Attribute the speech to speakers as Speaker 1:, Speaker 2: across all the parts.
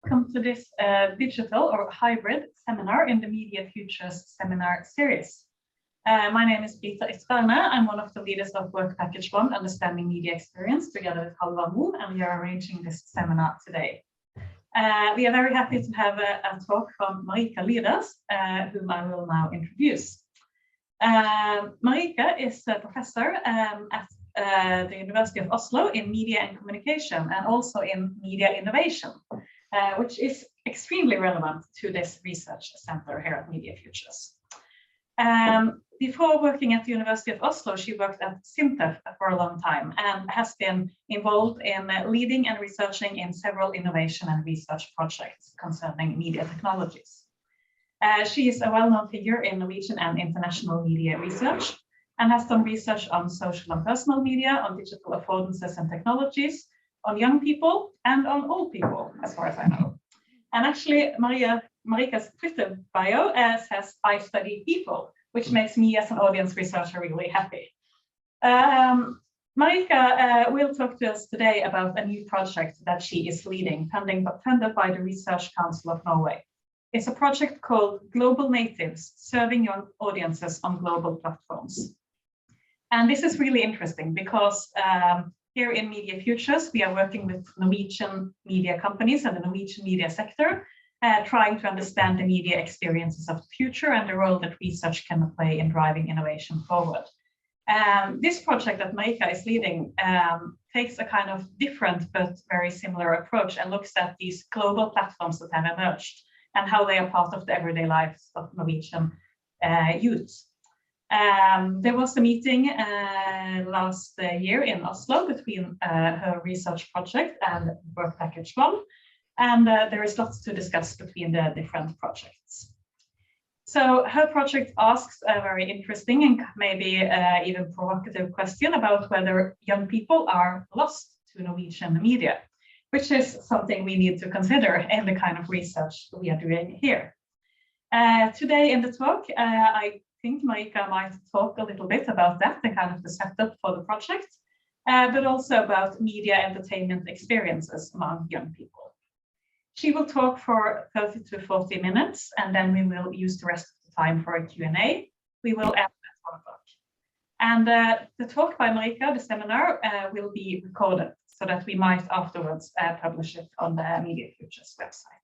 Speaker 1: welcome to this digital or hybrid seminar in the Media Futures seminar series. My name is Brita Isberne. I'm one of the leaders of Work Package 1, Understanding Media Experience, together with Halva Moon, and we are arranging this seminar today. We are very happy to have a talk from Marika Lüders, whom I will now introduce. Marika is a professor at the University of Oslo in Media and Communication, and also in Media Innovation, which is extremely relevant to this research center here at Media Futures. Before working at the University of Oslo, she worked at SINTEF for a long time and has been involved in leading and researching in several innovation and research projects concerning media technologies. She is a well-known figure in Norwegian and international media research, and has done research on social and personal media, on digital affordances and technologies, on young people, and on old people, as far as I know. And actually, Marika's Twitter bio says, "I study people," which makes me as an audience researcher really happy. Marika will talk to us today about a new project that she is leading, funded by the Research Council of Norway. It's a project called Global Natives, Serving Young Audiences on Global Platforms. And this is really interesting because here in Media Futures, we are working with Norwegian media companies and the Norwegian media sector, trying to understand the media experiences of the future and the role that research can play in driving innovation forward. This project that Marika is leading takes a kind of different but very similar approach and looks at these global platforms that have emerged and how they are part of the everyday lives of Norwegian youths. There was a meeting last year in Oslo between her research project and Work Package 1, and there is lots to discuss between the different projects. So her project asks a very interesting and maybe even provocative question about whether young people are lost to Norwegian media, which is something we need to consider in the kind of research we are doing here. Today in the talk, I think Marika might talk a little bit about that, the kind of the setup for the project, but also about media entertainment experiences among young people. She will talk for 30 to 40 minutes, and then we will use the rest of the time for a Q&A. We will end at 1 o'clock. And the talk by Marika, the seminar, will be recorded so that we might afterwards publish it on the Media Futures website.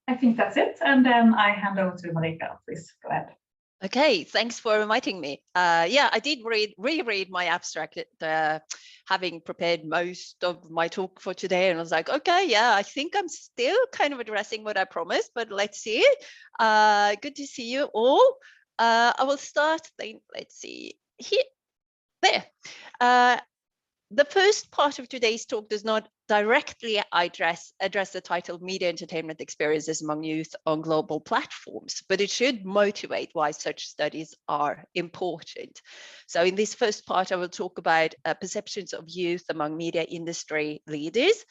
Speaker 1: I think that's it, and then I hand over to Marika. Please go ahead.
Speaker 2: Okay, thanks for inviting me. Yeah, I did reread my abstract, having prepared most of my talk for today, and I was like, okay, yeah, I think I'm still kind of addressing what I promised, but let's see. Good to see you all. I will start then. Let's see here, there. The first part of today's talk does not directly address the title Media Entertainment Experiences Among Youth on Global Platforms, but it should motivate why such studies are important. So in this first part, I will talk about perceptions of youth among media industry leaders,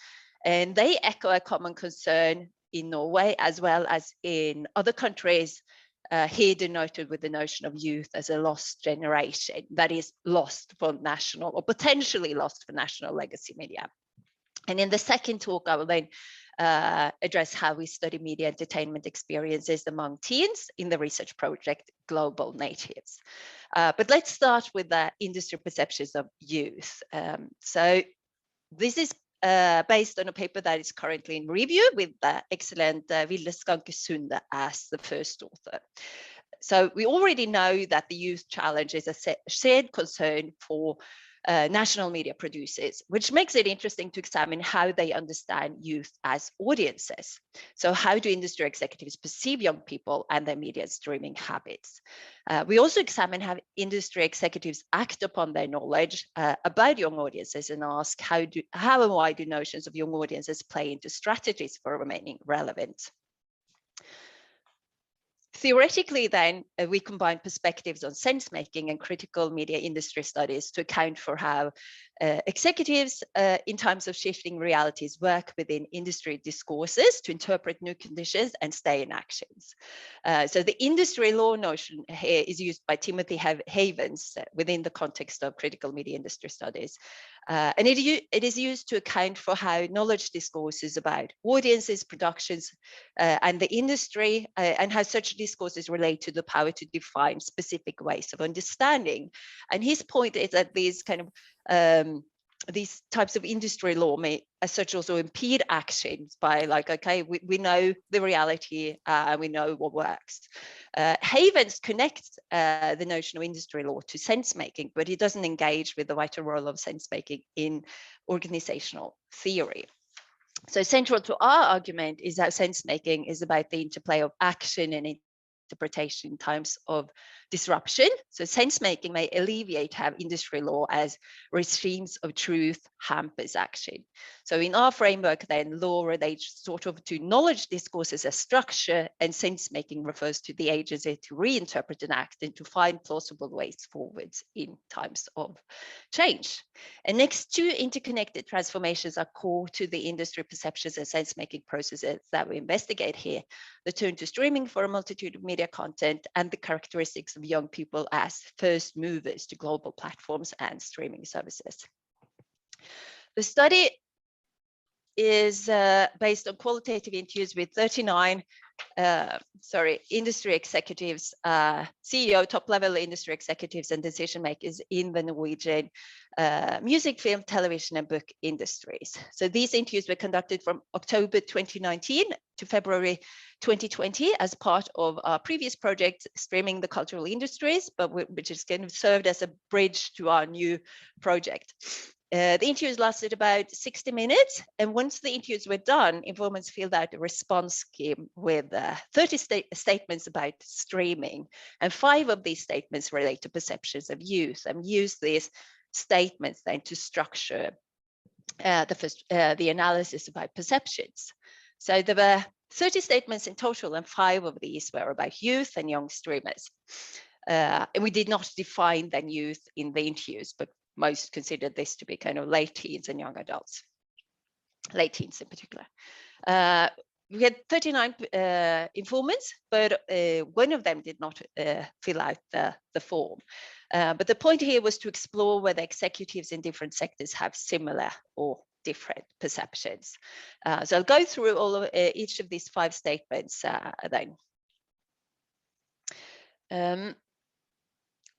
Speaker 2: and they echo a common concern in Norway as well as in other countries, here denoted with the notion of youth as a lost generation, that is lost for national or potentially lost for national legacy media. And in the second talk, I will then address how we study media entertainment experiences among teens in the research project Global Natives. But let's start with the industry perceptions of youth. So this is based on a paper that is currently in review with the excellent Vilde Skanke Sunde as the first author. So we already know that the youth challenge is a shared concern for national media producers, which makes it interesting to examine how they understand youth as audiences. So how do industry executives perceive young people and their media streaming habits? We also examine how industry executives act upon their knowledge about young audiences and ask how and why do notions of young audiences play into strategies for remaining relevant. Theoretically, then, we combine perspectives on sense-making and critical media industry studies to account for how executives in times of shifting realities work within industry discourses to interpret new conditions and stay in actions. So the industry law notion here is used by Timothy Havens within the context of critical media industry studies. And it is used to account for how knowledge discourses about audiences, productions, and the industry, and how such discourses relate to the power to define specific ways of understanding. And his point is that these kind of these types of industry law may as such also impede actions by like, okay, we know the reality and we know what works. Havens connects the notion of industry law to sense making, but it doesn't engage with the vital role of sense making in organizational theory. So central to our argument is that sense making is about the interplay of action and interpretation in times of disruption. So sense making may alleviate how industry law as regimes of truth hampers action. So in our framework, then law relates sort of to knowledge discourses as structure, and sense making refers to the agency to reinterpret and act and to find plausible ways forwards in times of change. And next, two interconnected transformations are core to the industry perceptions and sense making processes that we investigate here: the turn to streaming for a multitude of media content and the characteristics of young people as first movers to global platforms and streaming services. The study is based on qualitative interviews with 39 industry executives, CEO, top-level industry executives and decision makers in the Norwegian music, film, television, and book industries. So these interviews were conducted from October 2019 to February 2020 as part of our previous project, Streaming the Cultural Industries, but which is kind of served as a bridge to our new project. The interviews lasted about 60 minutes, and once the interviews were done, informants filled out a response scheme with 30 statements about streaming, and 5 of these statements relate to perceptions of youth, and use these statements then to structure the analysis about perceptions. So there were 30 statements in total, and 5 of these were about youth and young streamers. And we did not define then youth in the interviews, but most considered this to be kind of late teens and young adults, late teens in particular. We had 39 informants, but one of them did not fill out the form. But the point here was to explore whether executives in different sectors have similar or different perceptions. So I'll go through all of each of these 5 statements then.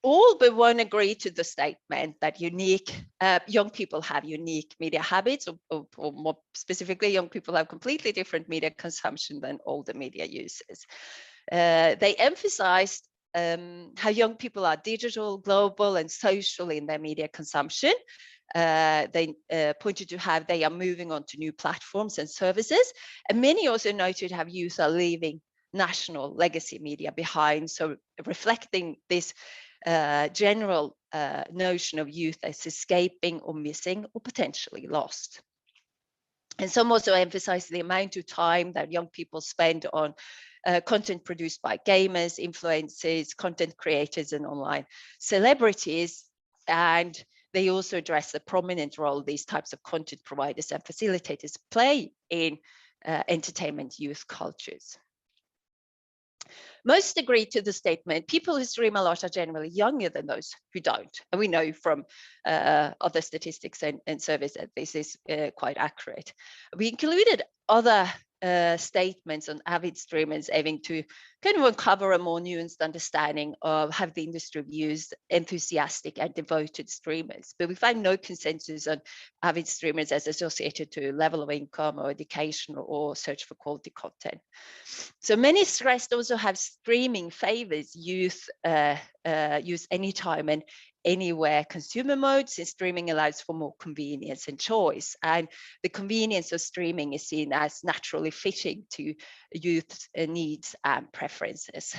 Speaker 2: All but one agree to the statement that young people have unique media habits, or more specifically, young people have completely different media consumption than older media users. They emphasized how young people are digital, global, and social in their media consumption. They pointed to how they are moving on to new platforms and services. And many also noted how youth are leaving national legacy media behind. So reflecting this general notion of youth as escaping or missing or potentially lost. And some also emphasize the amount of time that young people spend on content produced by gamers, influencers, content creators, and online celebrities. And they also address the prominent role these types of content providers and facilitators play in entertainment youth cultures. Most agree to the statement, people who stream a lot are generally younger than those who don't. And we know from other statistics and surveys that this is quite accurate. We included other statements on avid streamers aiming to kind of uncover a more nuanced understanding of how the industry views enthusiastic and devoted streamers. But we find no consensus on avid streamers as associated to level of income or education or search for quality content. So many stressed also have streaming favors youth use anytime and anywhere consumer mode, since streaming allows for more convenience and choice. And the convenience of streaming is seen as naturally fitting to youth's needs and preferences.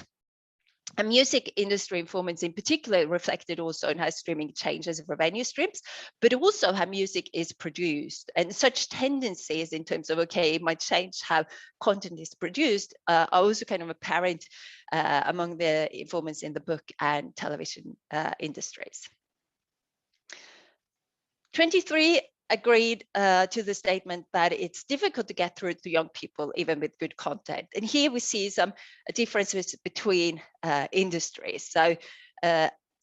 Speaker 2: And music industry informants in particular reflected also on how streaming changes revenue streams, but also how music is produced. And such tendencies in terms of, okay, it might change how content is produced, are also kind of apparent among the informants in the book and television industries. 23 agreed to the statement that it's difficult to get through to young people, even with good content. And here we see some differences between industries. So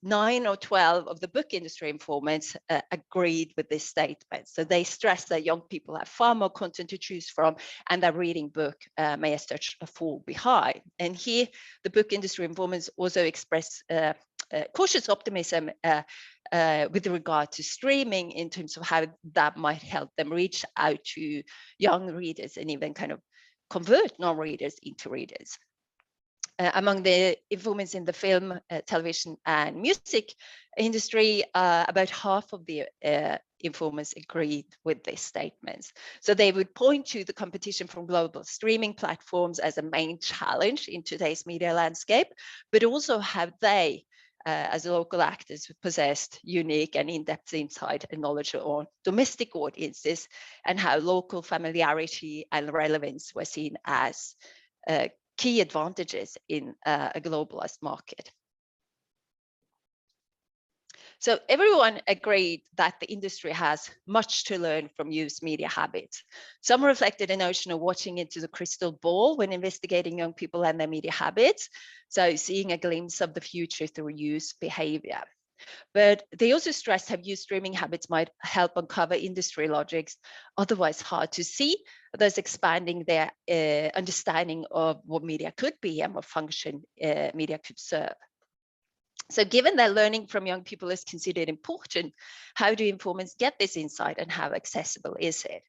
Speaker 2: 9 or 12 of the book industry informants agreed with this statement. So they stress that young people have far more content to choose from, and that reading book may as such fall behind. And here, the book industry informants also express cautious optimism with regard to streaming in terms of how that might help them reach out to young readers and even kind of convert non-readers into readers. Among the informants in the film, television, and music industry, about half of the informants agreed with these statements. So they would point to the competition from global streaming platforms as a main challenge in today's media landscape, but also how they, as local actors, possessed unique and in-depth insight and knowledge on domestic audiences, and how local familiarity and relevance were seen as key advantages in a globalized market. So everyone agreed that the industry has much to learn from youth media habits. Some reflected a notion of watching into the crystal ball when investigating young people and their media habits, so seeing a glimpse of the future through youth behavior. But they also stressed how youth streaming habits might help uncover industry logics otherwise hard to see, thus expanding their understanding of what media could be and what function media could serve. So given that learning from young people is considered important, how do informants get this insight and how accessible is it?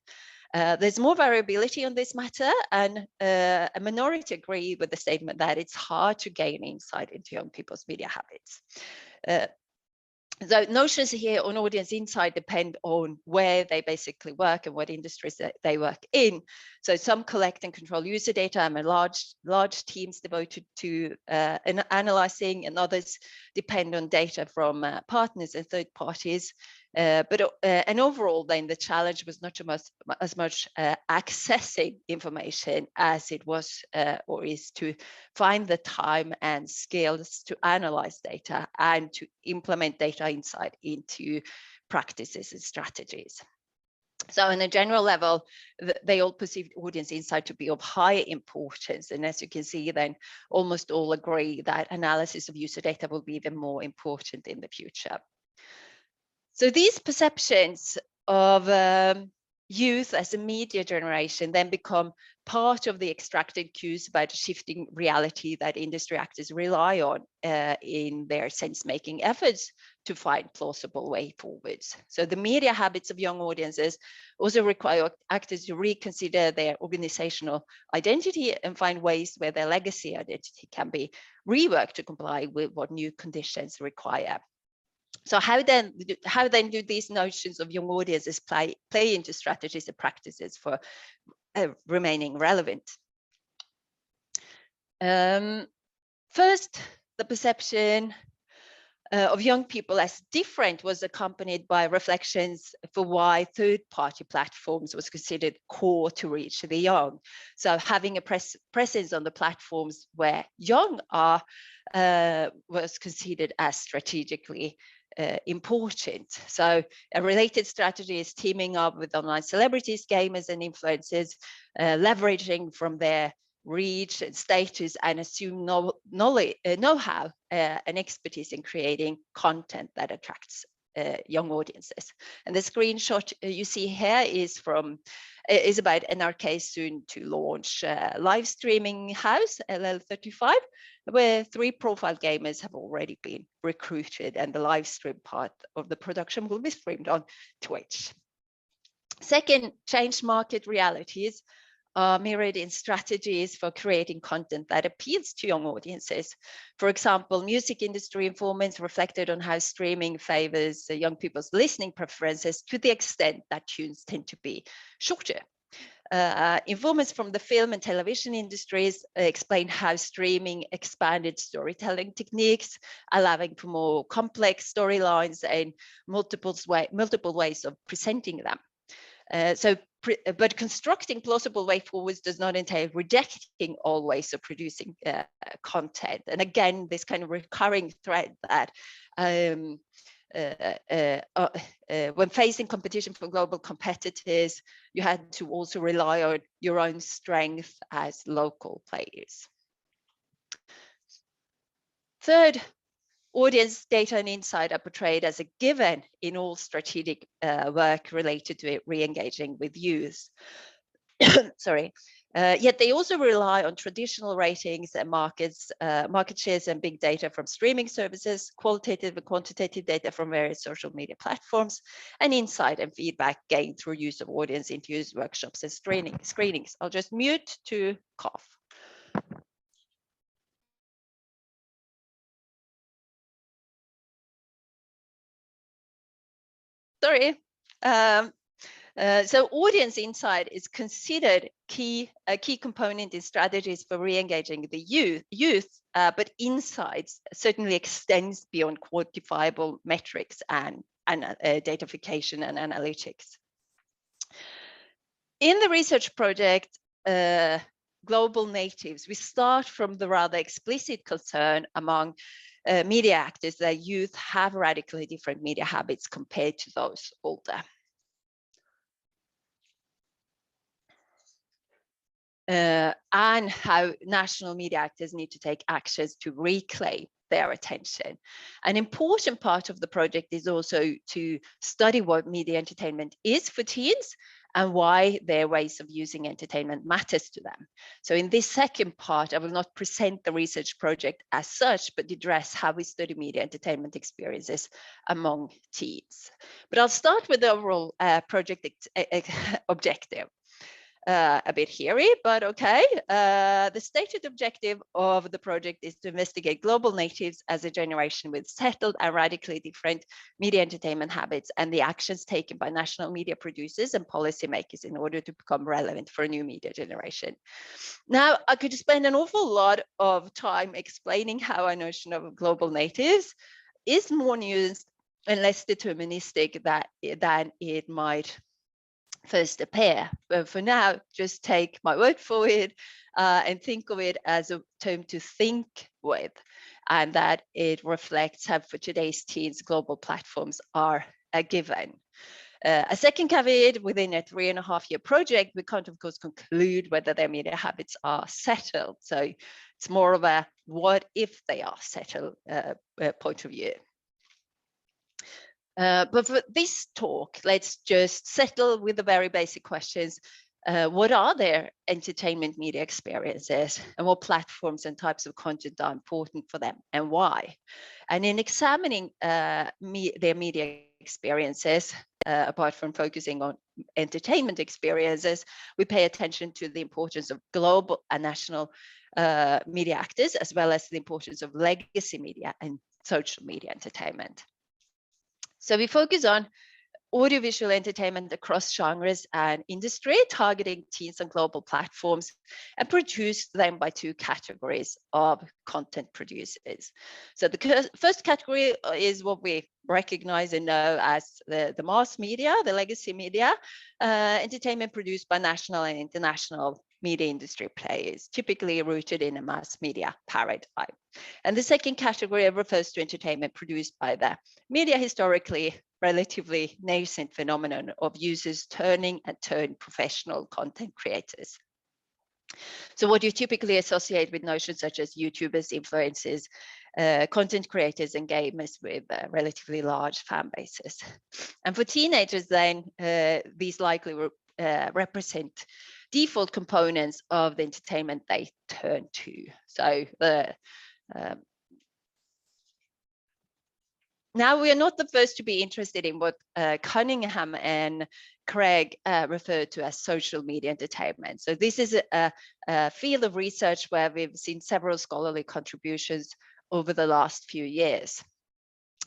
Speaker 2: There's more variability on this matter, and a minority agree with the statement that it's hard to gain insight into young people's media habits. The notions here on audience insight depend on where they basically work and what industries that they work in. So some collect and control user data, and large teams devoted to analyzing, and others depend on data from partners and third parties. And overall, then the challenge was not as much accessing information as it was or is to find the time and skills to analyze data and to implement data insight into practices and strategies. So on a general level, they all perceived audience insight to be of high importance. And as you can see, then almost all agree that analysis of user data will be even more important in the future. So these perceptions of youth as a media generation then become part of the extracted cues about shifting reality that industry actors rely on in their sense-making efforts to find plausible way forwards. So the media habits of young audiences also require actors to reconsider their organizational identity and find ways where their legacy identity can be reworked to comply with what new conditions require. So how then do these notions of young audiences play into strategies and practices for remaining relevant? First, the perception of young people as different was accompanied by reflections for why third-party platforms was considered core to reach the young. So having a presence on the platforms where young are was considered as strategically important. So a related strategy is teaming up with online celebrities, gamers, and influencers, leveraging from their reach and status and assume know-how and expertise in creating content that attracts young audiences. And the screenshot you see here is about NRK soon to launch live streaming house LL35, where 3 profile gamers have already been recruited, and the live stream part of the production will be streamed on Twitch. Second, change market realities are mirrored in strategies for creating content that appeals to young audiences. For example, music industry informants reflected on how streaming favors young people's listening preferences to the extent that tunes tend to be shorter. Informants from the film and television industries explain how streaming expanded storytelling techniques, allowing for more complex storylines and multiple ways of presenting them. But constructing plausible way forwards does not entail rejecting all ways of producing content. And again, this kind of recurring thread that when facing competition from global competitors, you had to also rely on your own strength as local players. Third, Audience data and insight are portrayed as a given in all strategic work related to re-engaging with youth. Sorry. Yet they also rely on traditional ratings and market shares and big data from streaming services, qualitative and quantitative data from various social media platforms, and insight and feedback gained through use of audience interviews, workshops, and screenings. I'll just mute to cough. Sorry. So audience insight is considered a key component in strategies for re-engaging the youth, but insights certainly extends beyond quantifiable metrics and datafication and analytics. In the research project, Global Natives, we start from the rather explicit concern among media actors that youth have radically different media habits compared to those older. And how national media actors need to take actions to reclaim their attention. An important part of the project is also to study what media entertainment is for teens and why their ways of using entertainment matters to them. So in this second part, I will not present the research project as such, but address how we study media entertainment experiences among teens. But I'll start with the overall project objective. A bit hairy, but okay. The stated objective of the project is to investigate global natives as a generation with settled and radically different media entertainment habits and the actions taken by national media producers and policymakers in order to become relevant for a new media generation. Now, I could spend an awful lot of time explaining how a notion of global natives is more nuanced and less deterministic than it might first appear. But for now, just take my word for it and think of it as a term to think with, and that it reflects how for today's teens, global platforms are a given. A second caveat, within a 3.5-year project, we can't, of course, conclude whether their media habits are settled. So it's more of a what if they are settled point of view. But for this talk, let's just settle with the very basic questions. What are their entertainment media experiences and what platforms and types of content are important for them and why? And in examining their media experiences, apart from focusing on entertainment experiences, we pay attention to the importance of global and national media actors, as well as the importance of legacy media and social media entertainment. So we focus on audiovisual entertainment across genres and industry, targeting teens on global platforms, and produce them by two categories of content producers. So the first category is what we recognize and know as the mass media, the legacy media, entertainment produced by national and international media industry players, typically rooted in a mass media paradigm. And the second category refers to entertainment produced by the media historically relatively nascent phenomenon of users turning and turn professional content creators. So what you typically associate with notions such as YouTubers, influencers, content creators, and gamers with relatively large fan bases. And for teenagers then, these likely represent default components of the entertainment they turn to. So now we are not the first to be interested in what Cunningham and Craig referred to as social media entertainment. So this is a field of research where we've seen several scholarly contributions over the last few years.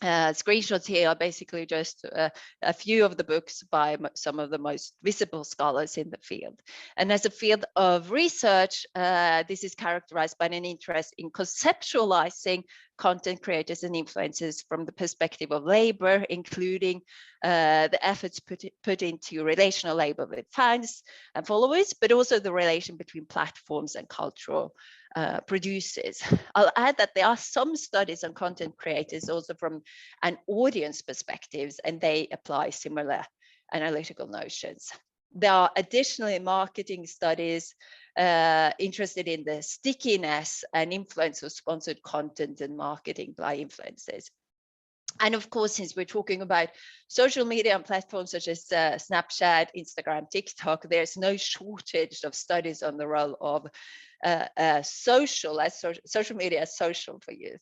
Speaker 2: Screenshots here are basically just a few of the books by some of the most visible scholars in the field. And as a field of research, this is characterized by an interest in conceptualizing content creators and influencers from the perspective of labor, including the efforts put into relational labor with fans and followers, but also the relation between platforms and cultural producers. I'll add that there are some studies on content creators also from an audience perspective, and they apply similar analytical notions. There are additionally marketing studies interested in the stickiness and influence of sponsored content and marketing by influencers. And of course, since we're talking about social media and platforms such as Snapchat, Instagram, TikTok, there's no shortage of studies on the role of social media as social for youth.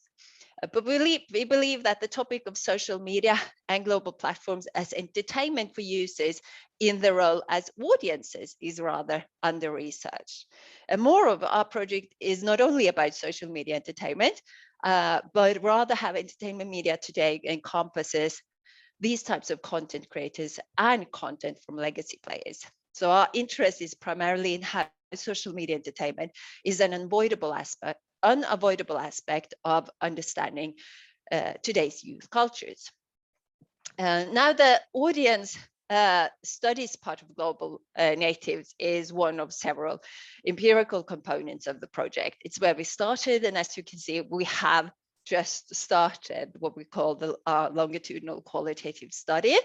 Speaker 2: But we believe that the topic of social media and global platforms as entertainment for users in their role as audiences is rather under-researched. And moreover, our project is not only about social media entertainment, but rather how entertainment media today encompasses these types of content creators and content from legacy players. So our interest is primarily in how social media entertainment is an unavoidable aspect of understanding today's youth cultures. Now the audience studies part of Global Natives is one of several empirical components of the project. It's where we started, and as you can see, we have just started what we call the longitudinal qualitative study,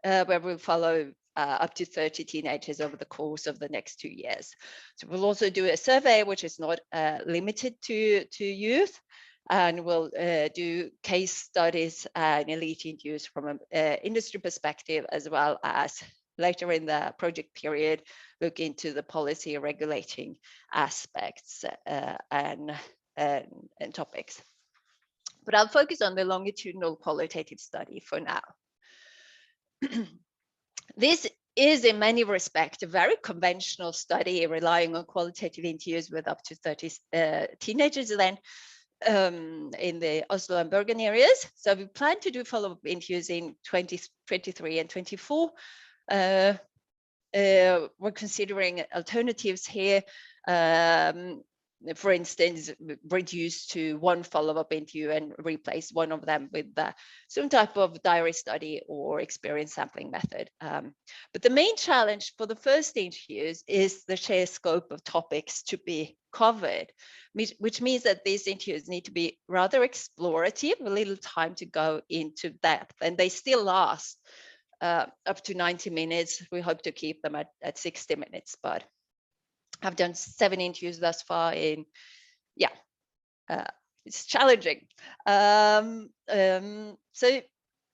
Speaker 2: where we'll follow up to 30 teenagers over the course of the next 2 years. So we'll also do a survey, which is not limited to youth, and we'll do case studies and elite interviews from an industry perspective, as well as later in the project period, look into the policy regulating aspects and topics. But I'll focus on the longitudinal qualitative study for now. This is in many respects a very conventional study relying on qualitative interviews with up to 30 teenagers then in the Oslo and Bergen areas. So we plan to do follow-up interviews in 2023 and 24. We're considering alternatives here. For instance, reduce to one follow-up interview and replace one of them with some type of diary study or experience sampling method. But the main challenge for the first interviews is the sheer scope of topics to be covered, which means that these interviews need to be rather explorative, a little time to go into depth, and they still last up to 90 minutes. We hope to keep them at 60 minutes, but I've done 7 interviews thus far in, it's challenging. So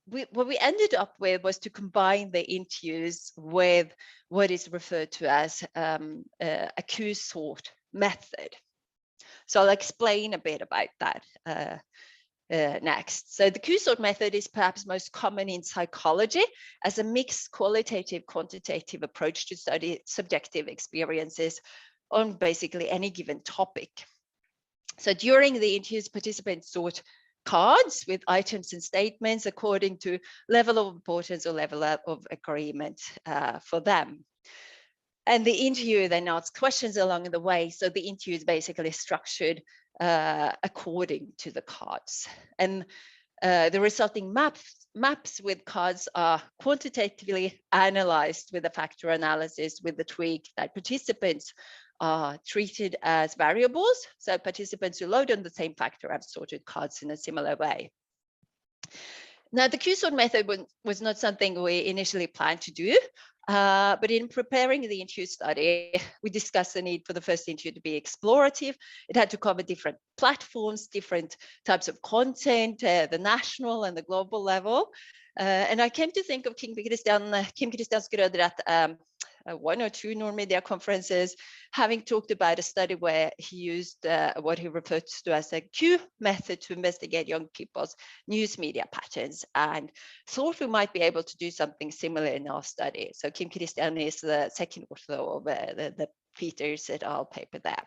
Speaker 2: what we ended up with was to combine the interviews with what is referred to as a Q-sort method. So I'll explain a bit about that next. So the Q-sort method is perhaps most common in psychology as a mixed qualitative, quantitative approach to study subjective experiences on basically any given topic. So during the interviews, participants sort cards with items and statements according to level of importance or level of agreement for them. And the interviewer then asks questions along the way. So the interview is basically structured according to the cards. And the resulting maps with cards are quantitatively analyzed with a factor analysis with the tweak that participants are treated as variables. So participants who load on the same factor have sorted cards in a similar way. Now, the Q-sort method was not something we initially planned to do, but in preparing the interview study, we discussed the need for the first interview to be explorative. It had to cover different platforms, different types of content, the national and the global level. And I came to think of Kim Christian Skrøder at 1 or 2 Normedia conferences, having talked about a study where he used what he referred to as a Q method to investigate young people's news media patterns, and thought we might be able to do something similar in our study. So Kim Christian is the second author of the Peters et al. Paper there.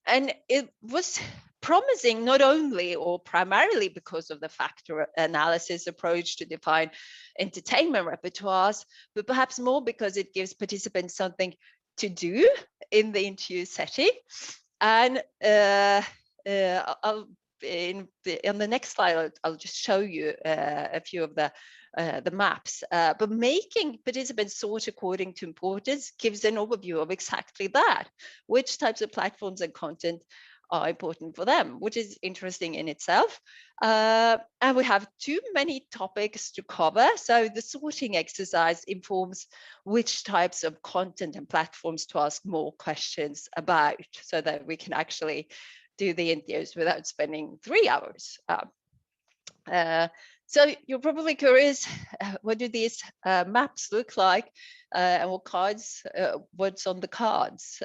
Speaker 2: And it was promising not only or primarily because of the factor analysis approach to define entertainment repertoires, but perhaps more because it gives participants something to do in the interview setting. And on the next slide, I'll just show you a few of the maps, but making participants sort according to importance gives an overview of exactly that, which types of platforms and content are important for them, which is interesting in itself. And we have too many topics to cover. So the sorting exercise informs which types of content and platforms to ask more questions about, so that we can actually do the interviews without spending 3 hours. So you're probably curious, what do these maps look like, and what cards, what's on the cards?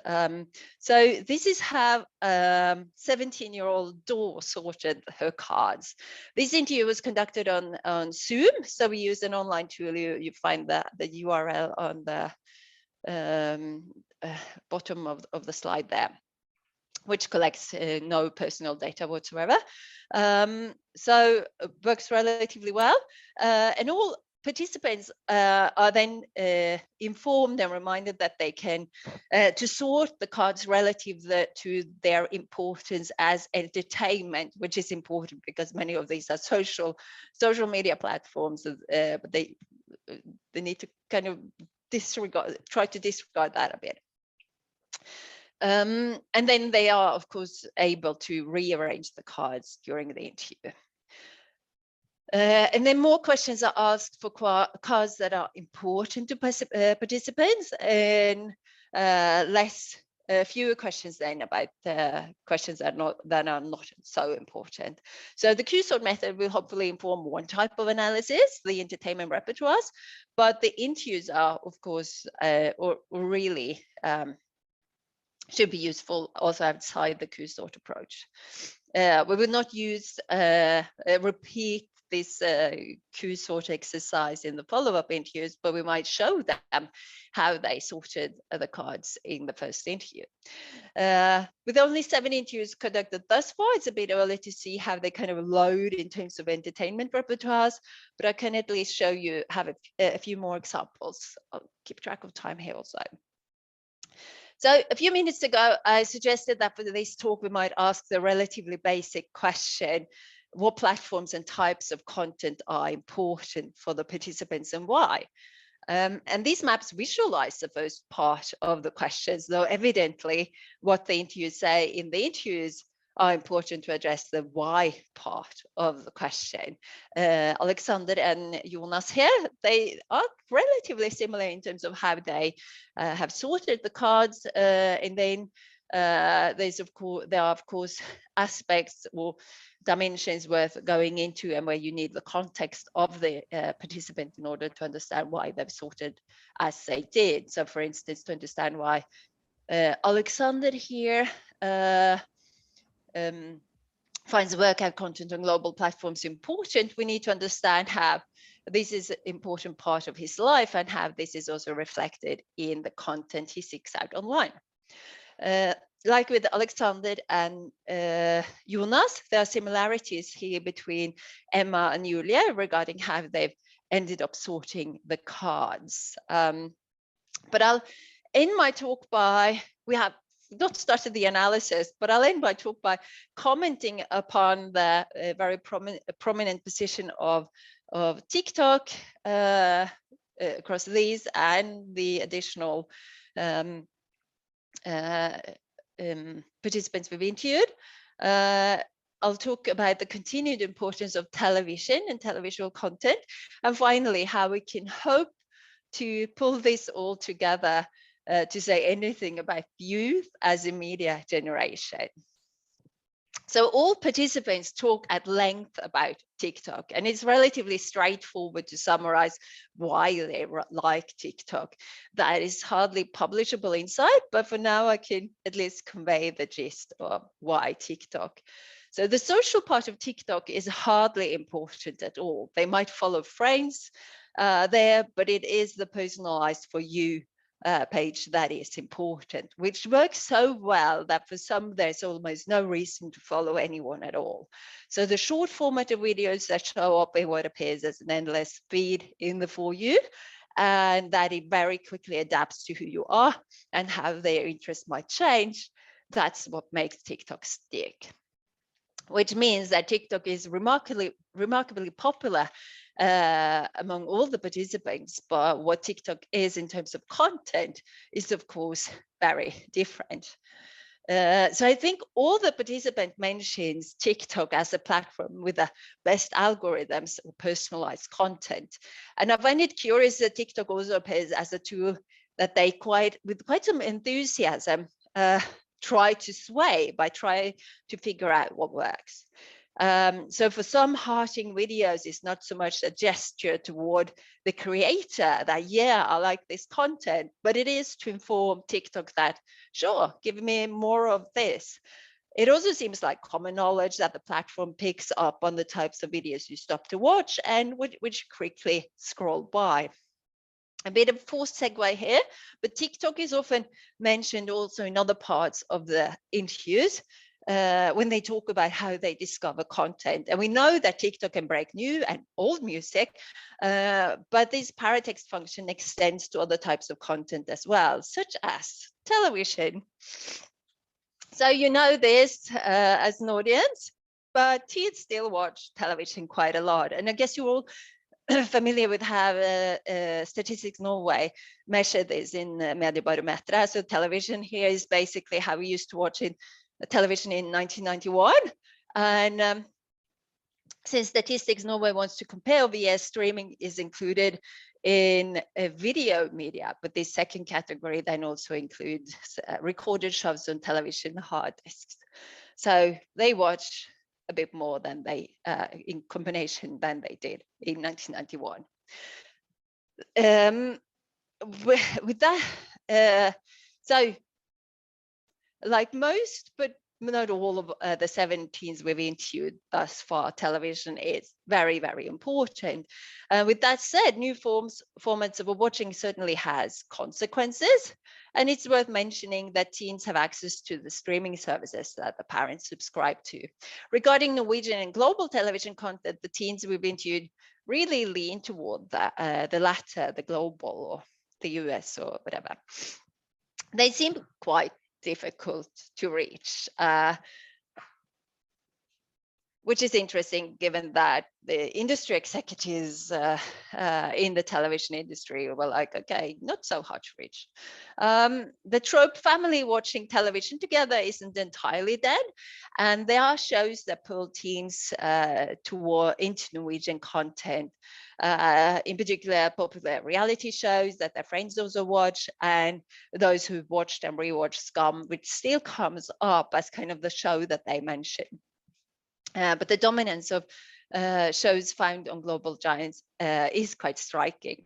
Speaker 2: So this is how 17-year-old Dor sorted her cards. This interview was conducted on Zoom, so we use an online tool. You find the URL on the bottom of the slide there, which collects no personal data whatsoever. So it works relatively well. And all participants are then informed and reminded that they can to sort the cards relative to their importance as entertainment, which is important because many of these are social media platforms, but they need to kind of try to disregard that a bit. And then they are, of course, able to rearrange the cards during the interview. And then more questions are asked for cards that are important to participants, and fewer questions then about questions that are not so important. So the Q-sort method will hopefully inform one type of analysis, the entertainment repertoires, but the interviews are, of course, or really should be useful also outside the Q-sort approach. We will not repeat this Q-sort exercise in the follow-up interviews, but we might show them how they sorted the cards in the first interview. With only 7 interviews conducted thus far, it's a bit early to see how they kind of load in terms of entertainment repertoires, but I can at least show you, have a few more examples. I'll keep track of time here also. So a few minutes ago, I suggested that for this talk, we might ask the relatively basic question: what platforms and types of content are important for the participants and why? And these maps visualize the first part of the questions, though evidently what the interviews say in the interviews are important to address the why part of the question. Alexander and Jonas here, they are relatively similar in terms of how they have sorted the cards, and then there are of course aspects or dimensions worth going into, and where you need the context of the participant in order to understand why they've sorted as they did. So for instance, to understand why Alexander here finds workout content on global platforms important, we need to understand how this is an important part of his life and how this is also reflected in the content he seeks out online. Like with Alexander and Jonas, there are similarities here between Emma and Julia regarding how they've ended up sorting the cards. But I'll end my talk by, we have not started the analysis, but I'll end my talk by commenting upon the very prominent position of TikTok across these and the additional participants we've interviewed. I'll talk about the continued importance of television and televisual content, and finally how we can hope to pull this all together to say anything about youth as a media generation. So all participants talk at length about TikTok, and it's relatively straightforward to summarize why they like TikTok. That is hardly publishable inside, but for now I can at least convey the gist of why TikTok. So the social part of TikTok is hardly important at all. They might follow friends there, but it is the personalized for you page that is important, which works so well that for some there's almost no reason to follow anyone at all. So the short format of videos that show up in what appears as an endless feed in the For You, and that it very quickly adapts to who you are and how their interests might change, that's what makes TikTok stick. Which means that TikTok is remarkably popular among all the participants, but what TikTok is in terms of content is of course very different. So I think all the participants mentions TikTok as a platform with the best algorithms or personalized content. And I find it curious that TikTok also appears as a tool that they with quite some enthusiasm try to sway by trying to figure out what works. So for some, hearting videos is not so much a gesture toward the creator that, yeah, I like this content, but it is to inform TikTok that, sure, give me more of this. It also seems like common knowledge that the platform picks up on the types of videos you stop to watch and which quickly scroll by. A bit of forced segue here, but TikTok is often mentioned also in other parts of the interviews when they talk about how they discover content. And we know that TikTok can break new and old music, but this paratext function extends to other types of content as well, such as television. So you know this as an audience, but teens still watch television quite a lot. And I guess you're all familiar with how Statistics Norway measured this in Mediebarometeret. So television here is basically how we used to watch television in 1991. And since Statistics Norway wants to compare VS, streaming is included in video media, but this second category then also includes recorded shows on television hard disks. So they watch a bit more than they in combination than they did in 1991. With that, so like most, but not all of the 17s we've interviewed thus far, television is very, very important. With that said, new formats of watching certainly has consequences. And it's worth mentioning that teens have access to the streaming services that the parents subscribe to. Regarding Norwegian and global television content, the teens we've interviewed really lean toward the latter, the global or the US or whatever. They seem quite difficult to reach, which is interesting given that the industry executives in the television industry were like, okay, not so hard to reach. The trope family watching television together isn't entirely dead, and there are shows that pull teens into Norwegian content, in particular popular reality shows that their friends also watch, and those who've watched and rewatched Scum, which still comes up as kind of the show that they mention. But the dominance of shows found on global giants is quite striking.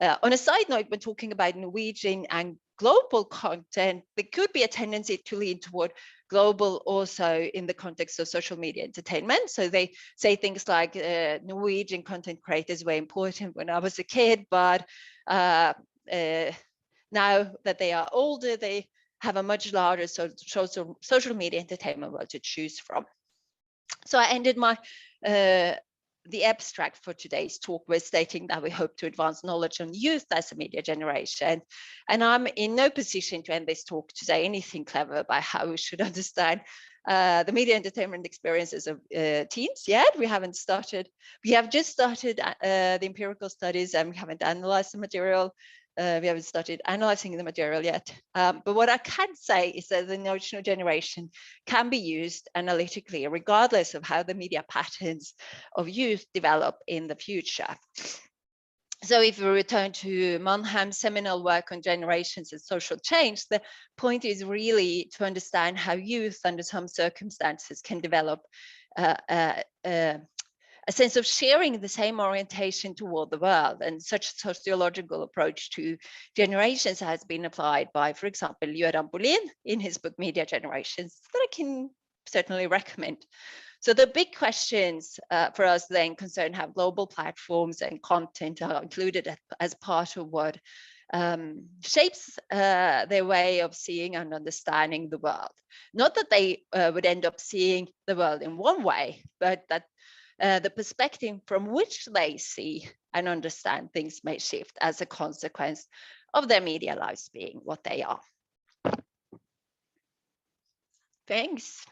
Speaker 2: On a side note, when talking about Norwegian and global content, there could be a tendency to lean toward global also in the context of social media entertainment. So they say things like Norwegian content creators were important when I was a kid, but now that they are older, they have a much larger social media entertainment world to choose from. So I ended the abstract for today's talk with stating that we hope to advance knowledge on youth as a media generation. And I'm in no position to end this talk to say anything clever about how we should understand the media entertainment experiences of teens yet. We haven't started. We have just started the empirical studies, and we haven't analyzed the material. We haven't started analyzing the material yet. But what I can say is that the notional generation can be used analytically, regardless of how the media patterns of youth develop in the future. So if we return to Mannheim's seminal work on generations and social change, the point is really to understand how youth under some circumstances can develop a sense of sharing the same orientation toward the world. And such a sociological approach to generations has been applied by, for example, Göran Bolin in his book Media Generations, that I can certainly recommend. So the big questions for us then concern how global platforms and content are included as part of what shapes their way of seeing and understanding the world. Not that they would end up seeing the world in one way, but that the perspective from which they see and understand things may shift as a consequence of their media lives being what they are. Thanks.